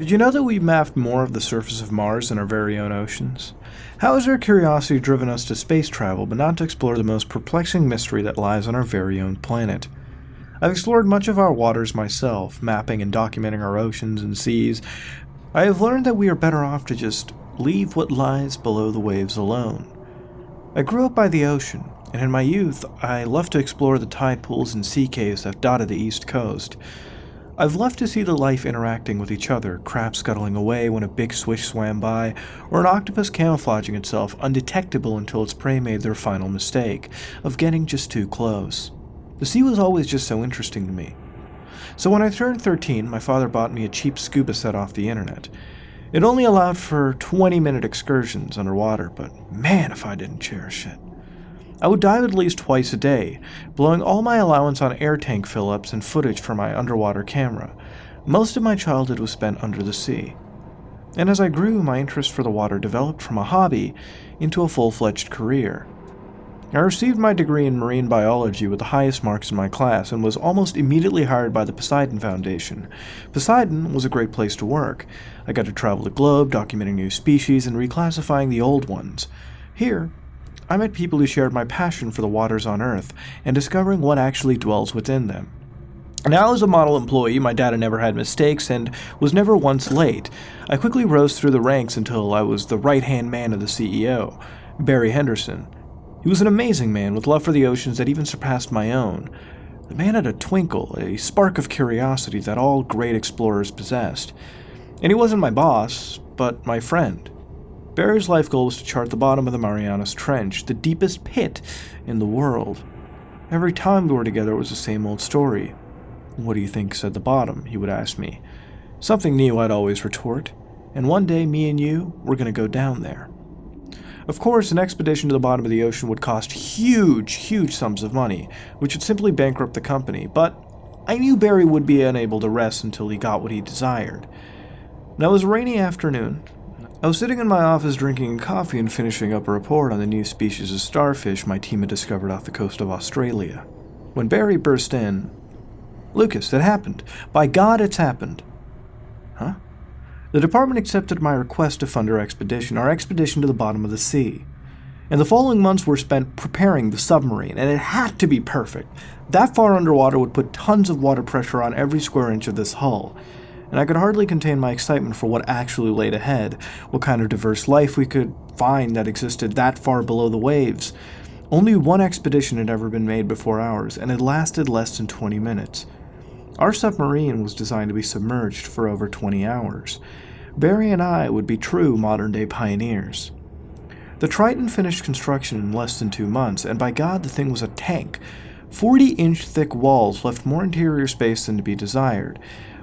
Did you know that we mapped more of the surface of Mars than our very own oceans? How has our curiosity driven us to space travel, but not to explore the most perplexing mystery that lies on our very own planet? I've explored much of our waters myself, mapping and documenting our oceans and seas. I have learned that we are better off to just leave what lies below the waves alone. I grew up by the ocean, and in my youth, I loved to explore the tide pools and sea caves that dotted the east coast. I've loved to see the life interacting with each other, crabs scuttling away when a big swish swam by, or an octopus camouflaging itself undetectable until its prey made their final mistake, of getting just too close. The sea was always just so interesting to me. So when I turned 13, my father bought me a cheap scuba set off the internet. It only allowed for 20-minute excursions underwater, but man if I didn't cherish it. I would dive at least twice a day, blowing all my allowance on air tank fill-ups and footage for my underwater camera. Most of my childhood was spent under the sea. And as I grew, my interest for the water developed from a hobby into a full-fledged career. I received my degree in marine biology with the highest marks in my class and was almost immediately hired by the Poseidon Foundation. Poseidon was a great place to work. I got to travel the globe, documenting new species and reclassifying the old ones. Here, I met people who shared my passion for the waters on Earth and discovering what actually dwells within them. Now as a model employee, my data never had mistakes and was never once late. I quickly rose through the ranks until I was the right-hand man of the CEO, Barry Henderson. He was an amazing man with love for the oceans that even surpassed my own. The man had a twinkle, a spark of curiosity that all great explorers possessed. And he wasn't my boss, but my friend. Barry's life goal was to chart the bottom of the Mariana's Trench, the deepest pit in the world. Every time we were together, it was the same old story. "What do you think said the bottom?" he would ask me. Something new, I'd always retort. And one day, me and you, we're going to go down there. Of course, an expedition to the bottom of the ocean would cost huge sums of money, which would simply bankrupt the company, but I knew Barry would be unable to rest until he got what he desired. Now, it was a rainy afternoon. I was sitting in my office drinking coffee and finishing up a report on the new species of starfish my team had discovered off the coast of Australia, when Barry burst in. "Lucas, it happened. By God, it's happened." "Huh?" "The department accepted my request to fund our expedition to the bottom of the sea. And the following months were spent preparing the submarine, and it had to be perfect. That far underwater would put tons of water pressure on every square inch of this hull. And I could hardly contain my excitement for what actually laid ahead, what kind of diverse life we could find that existed that far below the waves. Only one expedition had ever been made before ours, and it lasted less than 20 minutes. Our submarine was designed to be submerged for over 20 hours. Barry and I would be true modern-day pioneers. The Triton finished construction in less than 2 months, and by God, the thing was a tank. 40-inch thick walls left more interior space than to be desired,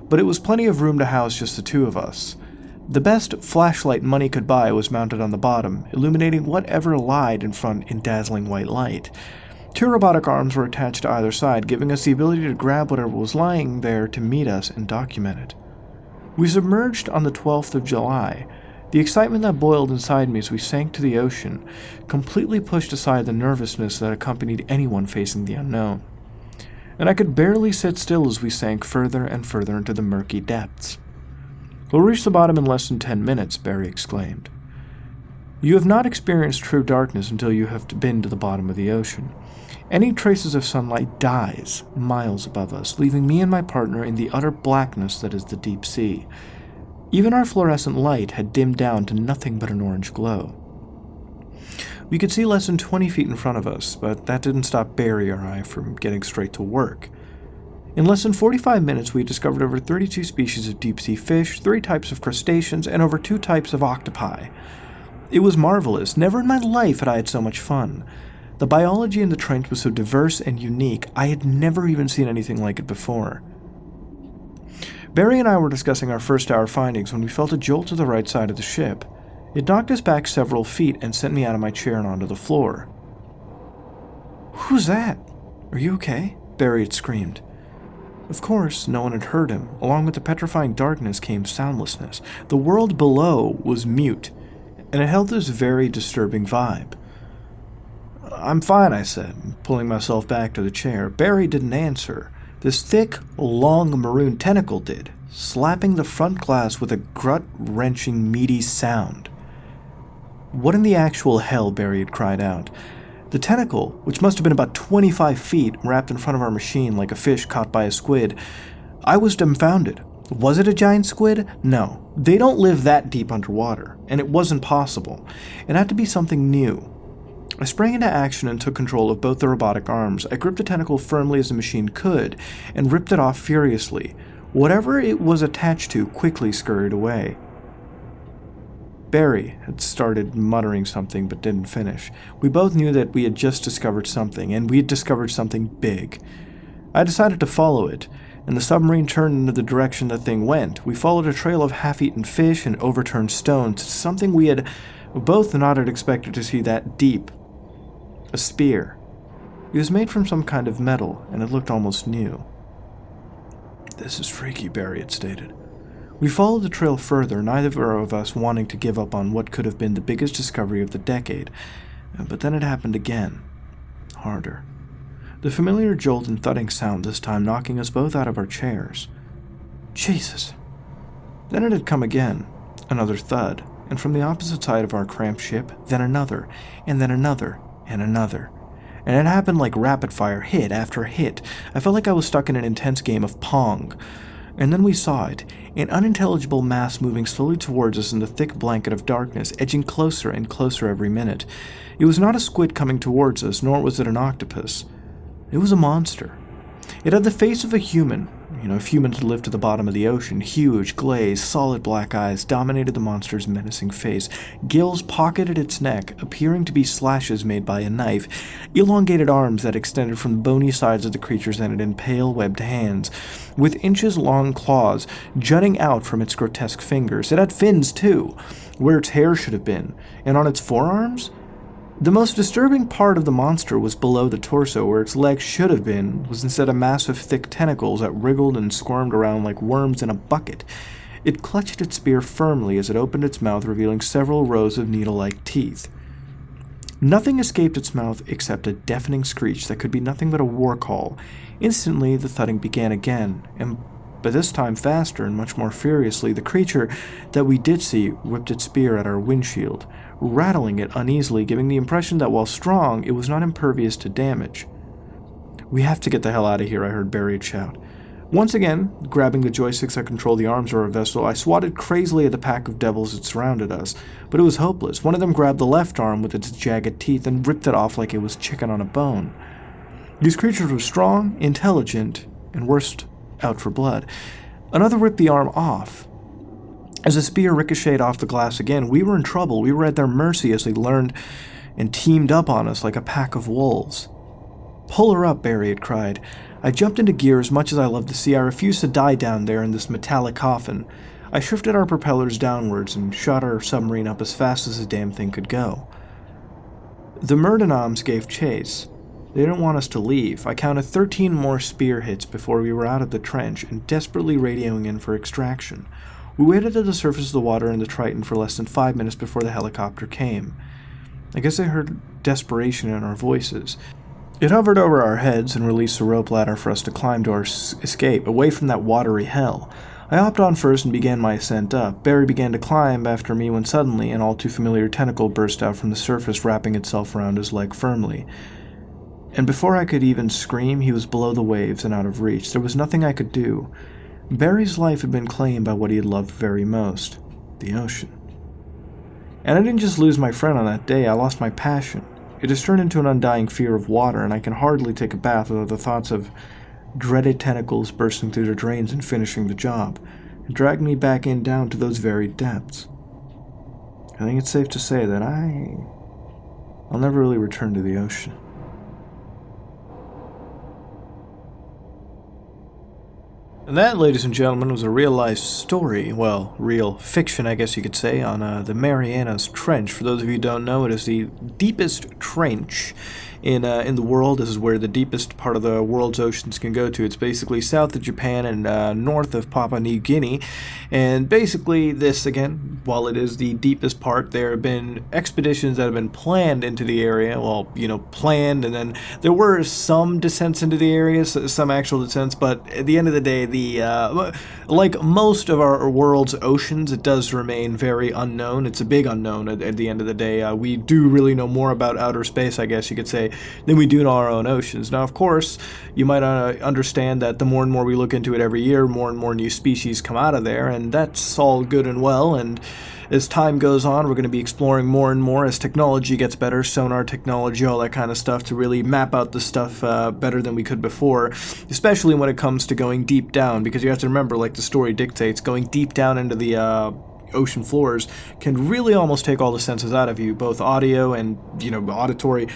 but it was plenty of room to house just the two of us. The best flashlight money could buy was mounted on the bottom, illuminating whatever lied in front in dazzling white light. 2 robotic arms were attached to either side, giving us the ability to grab whatever was lying there to meet us and document it. We submerged on the 12th of July. The excitement that boiled inside me as we sank to the ocean completely pushed aside the nervousness that accompanied anyone facing the unknown. And I could barely sit still as we sank further and further into the murky depths. "We'll reach the bottom in less than 10 minutes, Barry exclaimed. "You have not experienced true darkness until you have been to the bottom of the ocean. Any traces of sunlight dies miles above us, leaving me and my partner in the utter blackness that is the deep sea. Even our fluorescent light had dimmed down to nothing but an orange glow. We could see less than 20 feet in front of us, but that didn't stop Barry or I from getting straight to work. In less than 45 minutes, we discovered over 32 species of deep-sea fish, 3 types of crustaceans, and over 2 types of octopi. It was marvelous. Never in my life had I had so much fun. The biology in the trench was so diverse and unique, I had never even seen anything like it before. Barry and I were discussing our first-hour findings when we felt a jolt to the right side of the ship. It knocked us back several feet and sent me out of my chair and onto the floor. "Who's that? Are you okay?" Barry had screamed. Of course, no one had heard him. Along with the petrifying darkness came soundlessness. The world below was mute, and it held this very disturbing vibe. "I'm fine," I said, pulling myself back to the chair. Barry didn't answer. This thick, long maroon tentacle did. slapping the front glass with a gut-wrenching, meaty sound. What in the actual hell, Barry had cried out. The tentacle, which must have been about 25 feet, wrapped in front of our machine like a fish caught by a squid. I was dumbfounded. Was it a giant squid? No. They don't live that deep underwater, and it wasn't possible. It had to be something new. I sprang into action and took control of both the robotic arms. I gripped the tentacle firmly as the machine could, and ripped it off furiously. Whatever it was attached to quickly scurried away. Barry had started muttering something but didn't finish. We both knew that we had just discovered something, and we had discovered something big. I decided to follow it, and the submarine turned into the direction the thing went. We followed a trail of half-eaten fish and overturned stones, something we had both not had expected to see that deep. A spear. It was made from some kind of metal, and it looked almost new. "This is freaky," Barry had stated. We followed the trail further, neither of us wanting to give up on what could have been the biggest discovery of the decade. But then it happened again. Harder. The familiar jolt and thudding sound this time knocking us both out of our chairs. Jesus! Then it had come again. Another thud. And from the opposite side of our cramped ship, then another, and then another, and another. And it happened like rapid-fire, hit after hit. I felt like I was stuck in an intense game of Pong. And then we saw it, an unintelligible mass moving slowly towards us in the thick blanket of darkness, edging closer and closer every minute. It was not a squid coming towards us, nor was it an octopus. It was a monster. It had the face of a human, if humans had lived to the bottom of the ocean. Huge, glazed, solid black eyes dominated the monster's menacing face. Gills pocketed its neck, appearing to be slashes made by a knife. Elongated arms that extended from the bony sides of the creature's ended in pale, webbed hands, with inches-long claws jutting out from its grotesque fingers. It had fins, too, where its hair should have been, and on its forearms? The most disturbing part of the monster was below the torso, where its legs should have been, was instead of massive thick tentacles that wriggled and squirmed around like worms in a bucket. It clutched its spear firmly as it opened its mouth, revealing several rows of needle-like teeth. Nothing escaped its mouth except a deafening screech that could be nothing but a war call. Instantly, the thudding began again, but this time faster and much more furiously. The creature that we did see whipped its spear at our windshield, rattling it uneasily, giving the impression that while strong, it was not impervious to damage. "We have to get the hell out of here," I heard Barry shout. Once again, grabbing the joysticks that control the arms of our vessel, I swatted crazily at the pack of devils that surrounded us, but it was hopeless. One of them grabbed the left arm with its jagged teeth and ripped it off like it was chicken on a bone. These creatures were strong, intelligent, and worst, out for blood. Another ripped the arm off. As the spear ricocheted off the glass again, we were in trouble. We were at their mercy as they learned and teamed up on us like a pack of wolves. "Pull her up," Barry had cried. I jumped into gear. As much as I loved the sea, I refused to die down there in this metallic coffin. I shifted our propellers downwards and shot our submarine up as fast as the damn thing could go. The Myrmidons gave chase. They didn't want us to leave. I counted 13 more spear hits before we were out of the trench and desperately radioing in for extraction. We waited at the surface of the water in the Triton for less than 5 minutes before the helicopter came. I guess I heard desperation in our voices. It hovered over our heads and released a rope ladder for us to climb to our escape, away from that watery hell. I hopped on first and began my ascent up. Barry began to climb after me when suddenly an all too familiar tentacle burst out from the surface, wrapping itself around his leg firmly. And before I could even scream, he was below the waves and out of reach. There was nothing I could do. Barry's life had been claimed by what he had loved very most, the ocean. And I didn't just lose my friend on that day, I lost my passion. It has turned into an undying fear of water, and I can hardly take a bath without the thoughts of dreaded tentacles bursting through the drains and finishing the job, and dragging me back in down to those very depths. I think it's safe to say that I'll never really return to the ocean. And that, ladies and gentlemen, was a real-life story, well, real fiction, I guess you could say, on the Mariana's Trench. For those of you who don't know, it is the deepest trench in the world. This is where the deepest part of the world's oceans can go to. It's basically south of Japan and north of Papua New Guinea. And basically this, again, while it is the deepest part, there have been expeditions that have been planned into the area. Well, planned, and then there were some descents into the area, some actual descents, but at the end of the day, like most of our world's oceans, it does remain very unknown. It's a big unknown at the end of the day. We do really know more about outer space, I guess you could say, than we do know our own oceans. Now, of course, you might understand that the more and more we look into it every year, more and more new species come out of there, and that's all good and well, and as time goes on, we're going to be exploring more and more as technology gets better, sonar technology, all that kind of stuff, to really map out the stuff better than we could before, especially when it comes to going deep down, because you have to remember, like the story dictates, going deep down into the ocean floors can really almost take all the senses out of you, both audio and, auditory,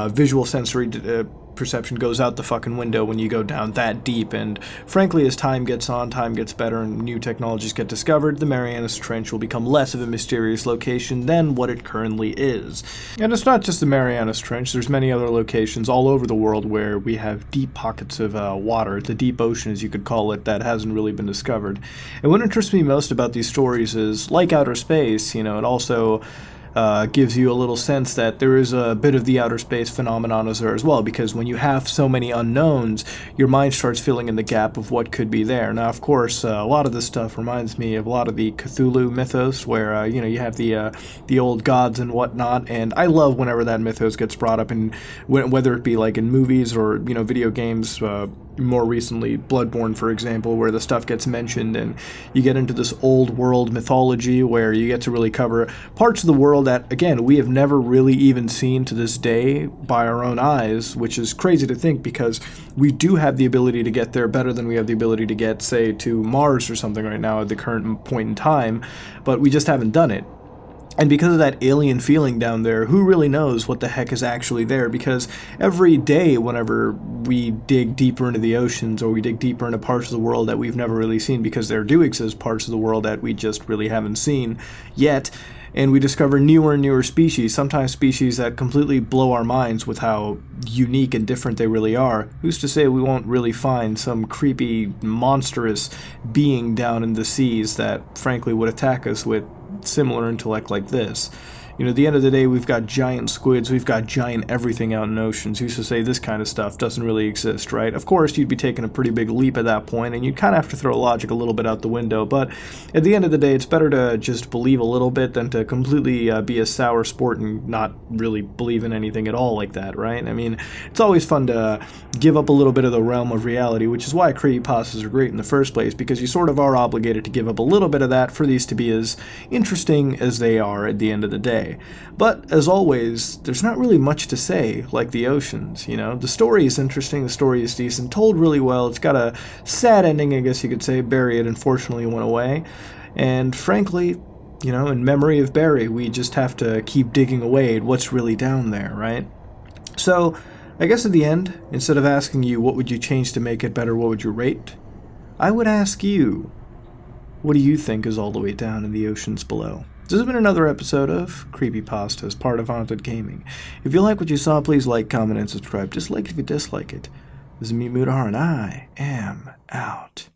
visual, sensory perception goes out the fucking window when you go down that deep. And frankly, as time gets on, time gets better, and new technologies get discovered, the Marianas Trench will become less of a mysterious location than what it currently is. And it's not just the Marianas Trench, there's many other locations all over the world where we have deep pockets of water, the deep ocean as you could call it, that hasn't really been discovered. And what interests me most about these stories is, like outer space, it also gives you a little sense that there is a bit of the outer space phenomenon there as well, because when you have so many unknowns, your mind starts filling in the gap of what could be there. Now, of course, a lot of this stuff reminds me of a lot of the Cthulhu mythos, where you have the old gods and whatnot, and I love whenever that mythos gets brought up, and whether it be like in movies or video games. More recently, Bloodborne, for example, where the stuff gets mentioned, and you get into this old world mythology where you get to really cover parts of the world that, again, we have never really even seen to this day by our own eyes, which is crazy to think, because we do have the ability to get there better than we have the ability to get, say, to Mars or something right now at the current point in time, but we just haven't done it. And because of that alien feeling down there, who really knows what the heck is actually there? Because every day, whenever we dig deeper into the oceans, or we dig deeper into parts of the world that we've never really seen, because there do exist parts of the world that we just really haven't seen yet, and we discover newer and newer species, sometimes species that completely blow our minds with how unique and different they really are. Who's to say we won't really find some creepy, monstrous being down in the seas that, frankly, would attack us with similar intellect like this? At the end of the day, we've got giant squids, we've got giant everything out in oceans. Who's to say this kind of stuff doesn't really exist, right? Of course, you'd be taking a pretty big leap at that point, and you'd kind of have to throw logic a little bit out the window, but at the end of the day, it's better to just believe a little bit than to completely be a sour sport and not really believe in anything at all like that, right? I mean, it's always fun to give up a little bit of the realm of reality, which is why creepypastas are great in the first place, because you sort of are obligated to give up a little bit of that for these to be as interesting as they are at the end of the day. But, as always, there's not really much to say, like the oceans, The story is interesting, the story is decent, told really well, it's got a sad ending, I guess you could say. Barry, it unfortunately went away, and frankly, in memory of Barry, we just have to keep digging away at what's really down there, right? So, I guess at the end, instead of asking you what would you change to make it better, what would you rate, I would ask you, what do you think is all the way down in the oceans below? This has been another episode of Creepypastas, part of Haunted Gaming. If you like what you saw, please like, comment, and subscribe. Dislike if you dislike it. This is me, Mudahar, and I am out.